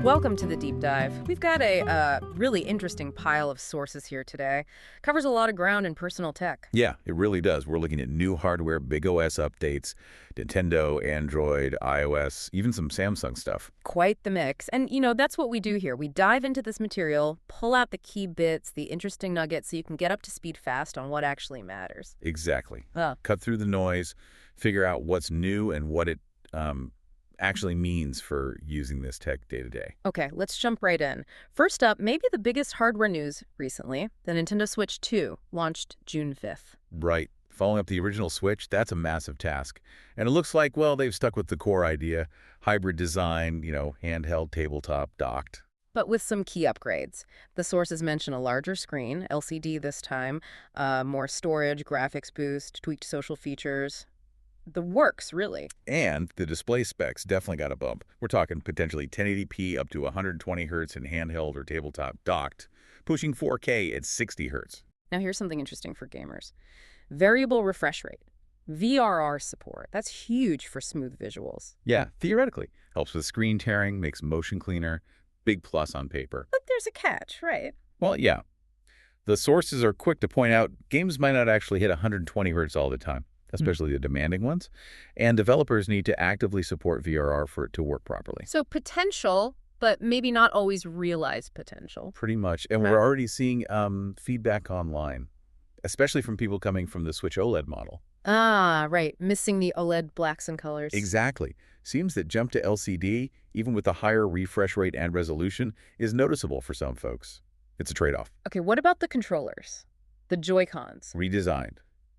Welcome to the deep dive. We've got a really interesting pile of sources here today. Covers a lot of ground in personal tech. Yeah, it really does. We're looking at new hardware, big OS updates, Nintendo, Android, iOS, even some Samsung stuff. Quite the mix. And, that's what we do here. We dive into this material, pull out the key bits, the interesting nuggets, so you can get up to speed fast on what actually matters. Exactly. Oh. Cut through the noise, figure out what's new and what it actually means for using this tech day to day. Okay, let's jump right in. First up, maybe the biggest hardware news recently, the Nintendo Switch 2, launched June 5th. Right. Following up the original Switch, that's a massive task. And it looks like, well, they've stuck with the core idea, hybrid design, handheld, tabletop, docked. But with some key upgrades. The sources mention a larger screen, LCD this time, more storage, graphics boost, tweaked social features. The works, really. And the display specs definitely got a bump. We're talking potentially 1080p up to 120 Hz in handheld or tabletop docked, pushing 4K at 60 Hz. Now here's something interesting for gamers. Variable refresh rate. VRR support. That's huge for smooth visuals. Yeah, theoretically. Helps with screen tearing, makes motion cleaner. Big plus on paper. But there's a catch, right? Well, yeah. The sources are quick to point out games might not actually hit 120 Hz all the time, especially the demanding ones, and developers need to actively support VRR for it to work properly. So potential, but maybe not always realized potential. Pretty much. And we're already seeing feedback online, especially from people coming from the Switch OLED model. Ah, right. Missing the OLED blacks and colors. Exactly. Seems that jump to LCD, even with a higher refresh rate and resolution, is noticeable for some folks. It's a trade-off. Okay, what about the controllers? The Joy-Cons? Redesigned.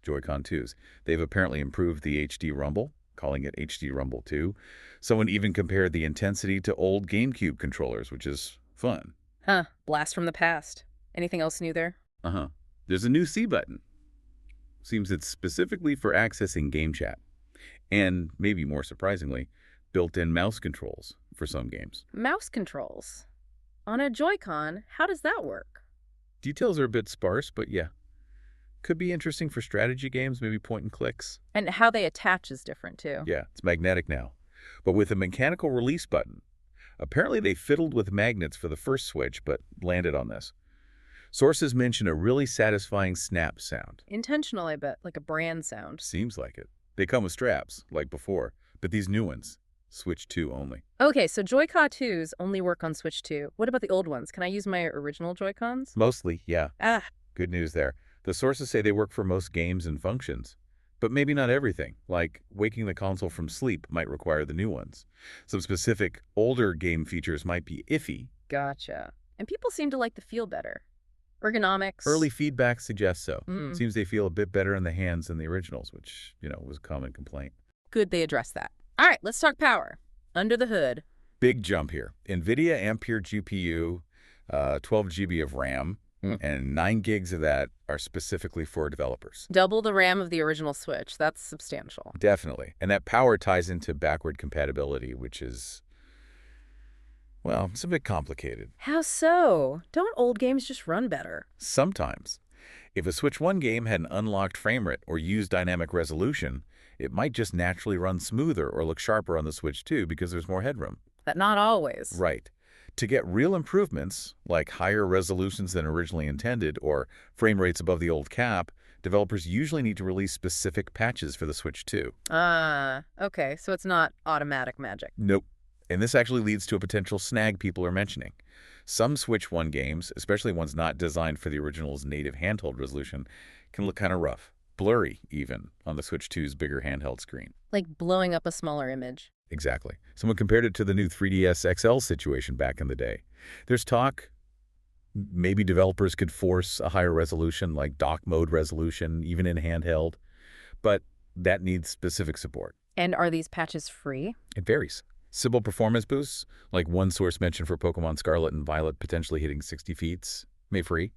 Joy-Con 2s. They've apparently improved the HD Rumble, calling it HD Rumble 2. Someone even compared the intensity to old GameCube controllers, which is fun. Huh. Blast from the past. Anything else new there? Uh-huh. There's a new C button. Seems it's specifically for accessing game chat. And, maybe more surprisingly, built-in mouse controls for some games. Mouse controls? On a Joy-Con, how does that work? Details are a bit sparse, but yeah. Could be interesting for strategy games, maybe point and clicks. And how they attach is different, too. Yeah, it's magnetic now. But with a mechanical release button. Apparently they fiddled with magnets for the first Switch, but landed on this. Sources mention a really satisfying snap sound. Intentional, I bet, like a brand sound. Seems like it. They come with straps, like before, but these new ones, Switch 2 only. Okay, so Joy-Con 2s only work on Switch 2. What about the old ones? Can I use my original Joy-Cons? Mostly, yeah. Ah. Good news there. The sources say they work for most games and functions, but maybe not everything, like waking the console from sleep might require the new ones. Some specific older game features might be iffy. Gotcha. And people seem to like the feel better. Ergonomics. Early feedback suggests so. Mm. Seems they feel a bit better in the hands than the originals, which, was a common complaint. Good they address that. All right, let's talk power. Under the hood. Big jump here. NVIDIA Ampere GPU, 12 GB of RAM, and 9 gigs of that are specifically for developers. Double the RAM of the original Switch. That's substantial. Definitely. And that power ties into backward compatibility, which is, well, it's a bit complicated. How so? Don't old games just run better? Sometimes. If a Switch 1 game had an unlocked frame rate or used dynamic resolution, it might just naturally run smoother or look sharper on the Switch 2 because there's more headroom. But not always. Right. To get real improvements, like higher resolutions than originally intended or frame rates above the old cap, developers usually need to release specific patches for the Switch 2. Okay, so it's not automatic magic. Nope. And this actually leads to a potential snag people are mentioning. Some Switch 1 games, especially ones not designed for the original's native handheld resolution, can look kind of rough, blurry even, on the Switch 2's bigger handheld screen. Like blowing up a smaller image. Exactly. Someone compared it to the new 3DS XL situation back in the day. There's talk maybe developers could force a higher resolution, like dock mode resolution, even in handheld, but that needs specific support. And are these patches free? It varies. Simple performance boosts, like one source mentioned for Pokemon Scarlet and Violet potentially hitting 60 feet, may free.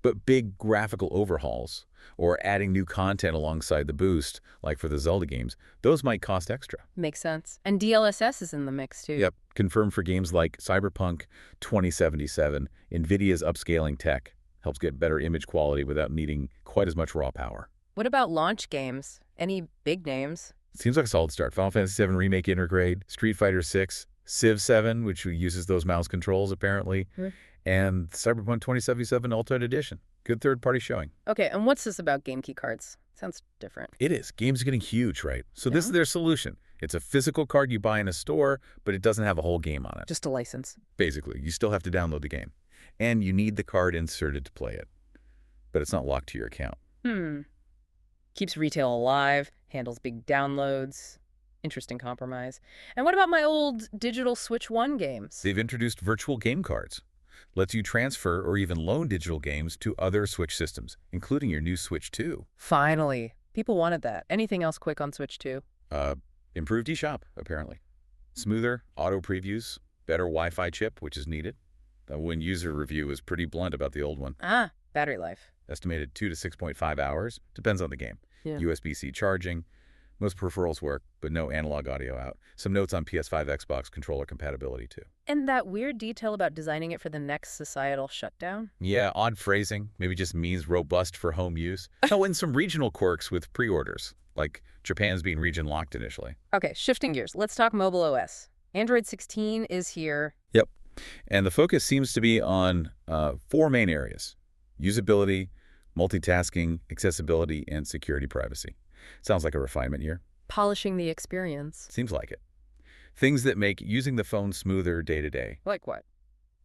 But big graphical overhauls, or adding new content alongside the boost, like for the Zelda games, those might cost extra. Makes sense. And DLSS is in the mix, too. Yep, confirmed for games like Cyberpunk 2077, NVIDIA's upscaling tech helps get better image quality without needing quite as much raw power. What about launch games? Any big names? Seems like a solid start. Final Fantasy VII Remake Intergrade, Street Fighter VI, Civ 7, which uses those mouse controls apparently, and Cyberpunk 2077 Ultimate Edition. Good third-party showing. Okay, and what's this about game key cards? Sounds different. It is. Games are getting huge, right? So this Yeah. is their solution. It's a physical card you buy in a store, but it doesn't have a whole game on it. Just a license. Basically, you still have to download the game. And you need the card inserted to play it. But it's not locked to your account. Keeps retail alive, handles big downloads. Interesting compromise. And what about my old digital Switch 1 games? They've introduced virtual game cards. Lets you transfer or even loan digital games to other Switch systems, including your new Switch 2. Finally. People wanted that. Anything else quick on Switch 2? Improved eShop, apparently. Smoother auto previews, better Wi-Fi chip, which is needed. The Win user review was pretty blunt about the old one. Battery life. Estimated 2 to 6.5 hours. Depends on the game. Yeah. USB-C charging. Most peripherals work, but no analog audio out. Some notes on PS5 Xbox controller compatibility, too. And that weird detail about designing it for the next societal shutdown? Yeah, odd phrasing. Maybe just means robust for home use. Oh, and some regional quirks with pre-orders, like Japan's being region-locked initially. Okay, shifting gears. Let's talk mobile OS. Android 16 is here. Yep. And the focus seems to be on 4 main areas: usability, multitasking, accessibility, and security privacy. Sounds like a refinement year. Polishing the experience. Seems like it. Things that make using the phone smoother day to day. Like what?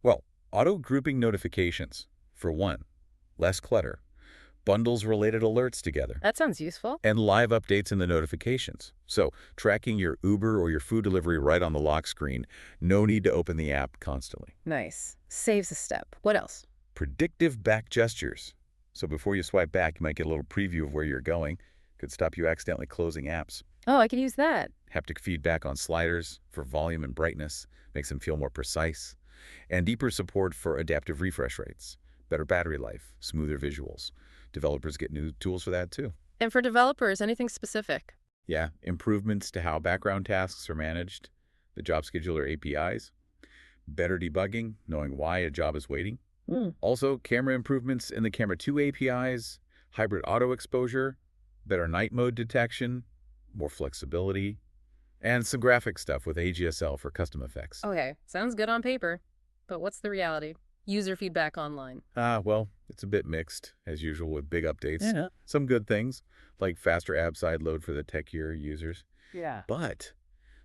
Well, auto-grouping notifications, for one. Less clutter. Bundles-related alerts together. That sounds useful. And live updates in the notifications. So, tracking your Uber or your food delivery right on the lock screen. No need to open the app constantly. Nice. Saves a step. What else? Predictive back gestures. So before you swipe back, you might get a little preview of where you're going. Could stop you accidentally closing apps. Oh, I could use that. Haptic feedback on sliders for volume and brightness. Makes them feel more precise. And deeper support for adaptive refresh rates. Better battery life. Smoother visuals. Developers get new tools for that too. And for developers, anything specific? Yeah, improvements to how background tasks are managed. The job scheduler APIs. Better debugging, knowing why a job is waiting. Also, camera improvements in the Camera 2 APIs, hybrid auto exposure, better night mode detection, more flexibility, and some graphic stuff with AGSL for custom effects. Okay, sounds good on paper. But what's the reality? User feedback online. Well, it's a bit mixed, as usual with big updates. Yeah. Some good things, like faster app side load for the techier users. Yeah. But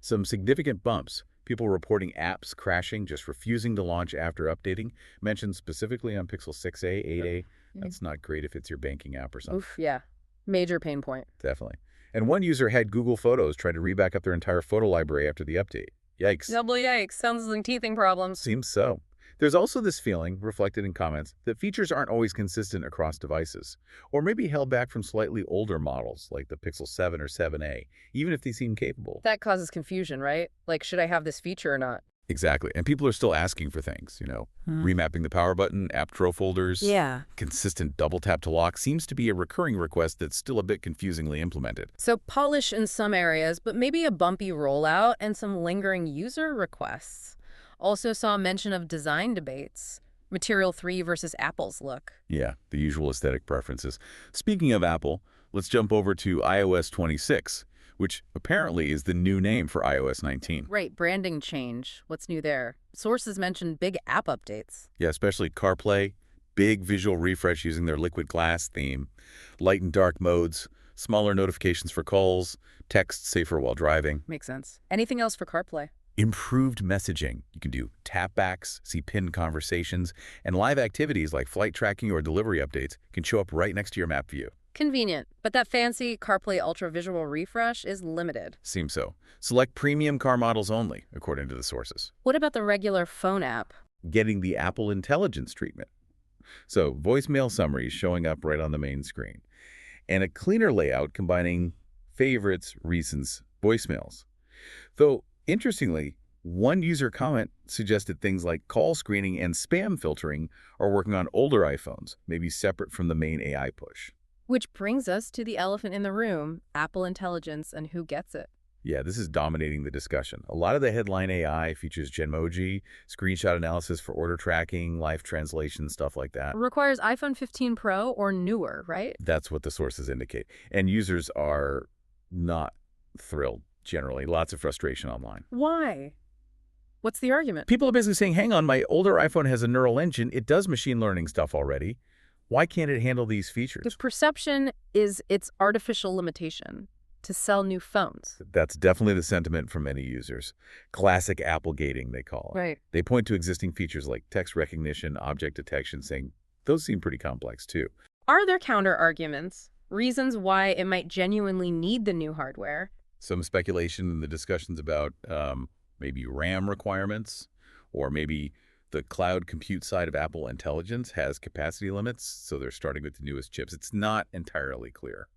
some significant bumps. People reporting apps crashing, just refusing to launch after updating, mentioned specifically on Pixel 6a, 8a. That's not great if it's your banking app or something. Oof, yeah. Major pain point. Definitely. And one user had Google Photos try to reback up their entire photo library after the update. Yikes. Double yikes. Sounds like teething problems. Seems so. There's also this feeling, reflected in comments, that features aren't always consistent across devices, or maybe held back from slightly older models like the Pixel 7 or 7a, even if they seem capable. That causes confusion, right? Like, should I have this feature or not? Exactly. And people are still asking for things, remapping the power button, app drawer folders. Yeah. Consistent double tap to lock seems to be a recurring request that's still a bit confusingly implemented. So polish in some areas, but maybe a bumpy rollout and some lingering user requests. Also saw mention of design debates. Material 3 versus Apple's look. Yeah, the usual aesthetic preferences. Speaking of Apple, let's jump over to iOS 26, which apparently is the new name for iOS 19. Right, branding change. What's new there? Sources mentioned big app updates. Yeah, especially CarPlay, big visual refresh using their liquid glass theme, light and dark modes, smaller notifications for calls, text safer while driving. Makes sense. Anything else for CarPlay? Improved messaging. You can do tapbacks, see pinned conversations, and live activities like flight tracking or delivery updates can show up right next to your map view. Convenient, but that fancy CarPlay Ultra visual refresh is limited. Seems so. Select premium car models only, according to the sources. What about the regular phone app? Getting the Apple Intelligence treatment. So, voicemail summaries showing up right on the main screen. And a cleaner layout combining favorites, recents, voicemails. Though, interestingly, one user comment suggested things like call screening and spam filtering are working on older iPhones, maybe separate from the main AI push. Which brings us to the elephant in the room, Apple Intelligence and who gets it. Yeah, this is dominating the discussion. A lot of the headline AI features Genmoji, screenshot analysis for order tracking, live translation, stuff like that. Requires iPhone 15 Pro or newer, right? That's what the sources indicate. And users are not thrilled, generally. Lots of frustration online. Why? What's the argument? People are basically saying, hang on, my older iPhone has a neural engine. It does machine learning stuff already. Why can't it handle these The features? perception is its artificial limitation to sell new phones. That's definitely the sentiment from many users. Classic Apple gating, they call it. Right. They point to existing features like text recognition, object detection, saying those seem pretty complex too. Are there counter arguments? Reasons why it might genuinely need the new hardware? Some speculation in the discussions about maybe RAM requirements, or maybe the cloud compute side of Apple Intelligence has capacity limits, so they're starting with the newest chips. It's not entirely clear.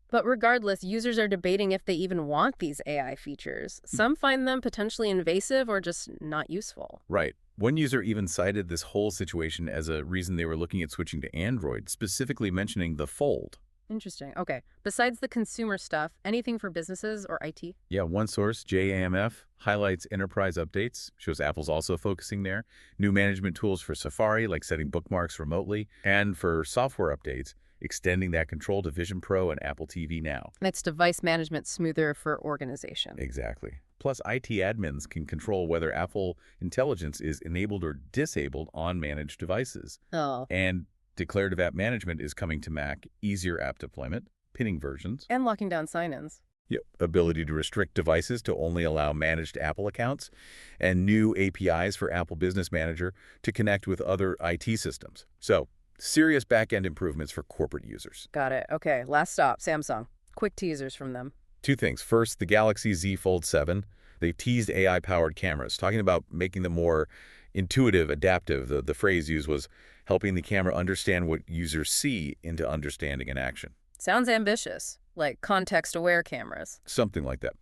But regardless, users are debating if they even want these AI features. Some find them potentially invasive or just not useful. Right. One user even cited this whole situation as a reason they were looking at switching to Android, specifically mentioning the Fold. Interesting. Okay. Besides the consumer stuff, anything for businesses or IT? Yeah, one source, JAMF, highlights enterprise updates, shows Apple's also focusing there, new management tools for Safari, like setting bookmarks remotely, and for software updates, extending that control to Vision Pro and Apple TV Now. That's device management smoother for organization. Exactly. Plus, IT admins can control whether Apple Intelligence is enabled or disabled on managed devices. Oh. And declarative app management is coming to Mac, easier app deployment, pinning versions. And locking down sign-ins. Yep. Ability to restrict devices to only allow managed Apple accounts, and new APIs for Apple Business Manager to connect with other IT systems. So, serious back-end improvements for corporate users. Got it. Okay. Last stop, Samsung. Quick teasers from them. Two things. First, the Galaxy Z Fold 7. They've teased AI-powered cameras, talking about making them more intuitive, adaptive. The phrase used was helping the camera understand what users see into understanding an action. Sounds ambitious, like context-aware cameras. Something like that.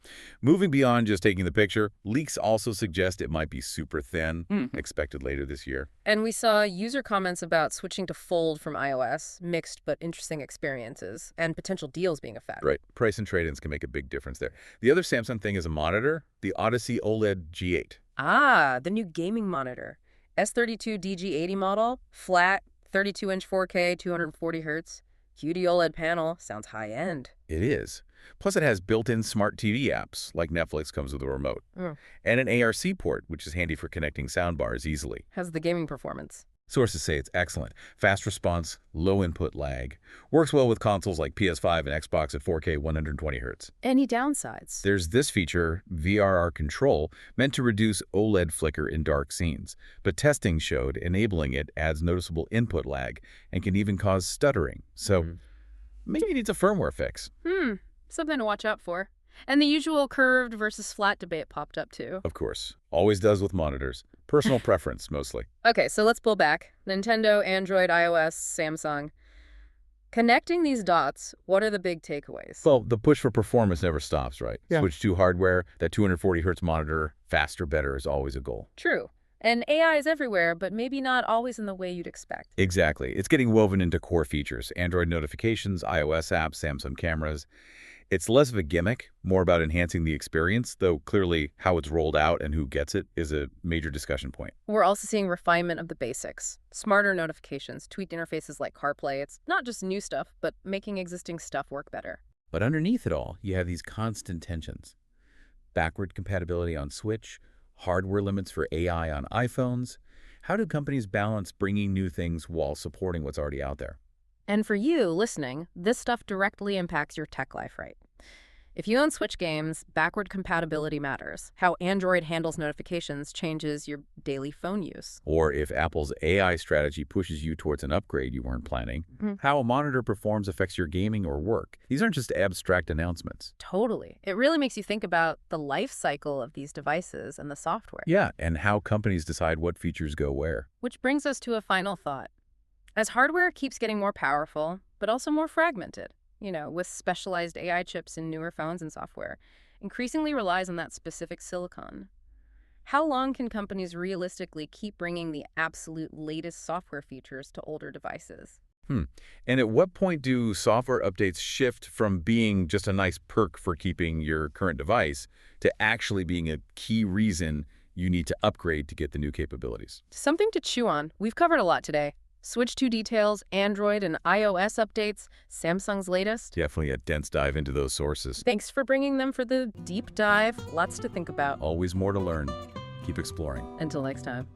Moving beyond just taking the picture, leaks also suggest it might be super thin, expected later this year. And we saw user comments about switching to Fold from iOS, mixed but interesting experiences, and potential deals being a factor. Right. Price and trade-ins can make a big difference there. The other Samsung thing is a monitor, the Odyssey OLED G8. Ah, the new gaming monitor. S32 DG80 model, flat, 32-inch 4K, 240 hertz. QD OLED panel, sounds high-end. It is. Plus, it has built-in smart TV apps, like Netflix comes with a remote, Mm. and an ARC port, which is handy for connecting soundbars easily. How's the gaming performance? Sources say it's excellent. Fast response, low input lag. Works well with consoles like PS5 and Xbox at 4K 120 Hz. Any downsides? There's this feature, VRR Control, meant to reduce OLED flicker in dark scenes, but testing showed enabling it adds noticeable input lag and can even cause stuttering. So maybe it needs a firmware fix. Something to watch out for. And the usual curved versus flat debate popped up too. Of course. Always does with monitors. Personal preference, mostly. Okay, so let's pull back. Nintendo, Android, iOS, Samsung. Connecting these dots, what are the big takeaways? Well, the push for performance never stops, right? Yeah. Switch to hardware, that 240 hertz monitor, faster, better is always a goal. True. And AI is everywhere, but maybe not always in the way you'd expect. Exactly. It's getting woven into core features. Android notifications, iOS apps, Samsung cameras. It's less of a gimmick, more about enhancing the experience, though clearly how it's rolled out and who gets it is a major discussion point. We're also seeing refinement of the basics. Smarter notifications, tweaked interfaces like CarPlay. It's not just new stuff, but making existing stuff work better. But underneath it all, you have these constant tensions. Backward compatibility on Switch, hardware limits for AI on iPhones. How do companies balance bringing new things while supporting what's already out there? And for you, listening, this stuff directly impacts your tech life, right? If you own Switch games, backward compatibility matters. How Android handles notifications changes your daily phone use. Or if Apple's AI strategy pushes you towards an upgrade you weren't planning, how a monitor performs affects your gaming or work. These aren't just abstract announcements. Totally. It really makes you think about the life cycle of these devices and the software. Yeah, and how companies decide what features go where. Which brings us to a final thought. As hardware keeps getting more powerful, but also more fragmented, with specialized AI chips in newer phones and software, increasingly relies on that specific silicon. How long can companies realistically keep bringing the absolute latest software features to older devices? And at what point do software updates shift from being just a nice perk for keeping your current device to actually being a key reason you need to upgrade to get the new capabilities? Something to chew on. We've covered a lot today. Switch 2 details, Android and iOS updates, Samsung's latest. Definitely a dense dive into those sources. Thanks for bringing them for the deep dive. Lots to think about. Always more to learn. Keep exploring. Until next time.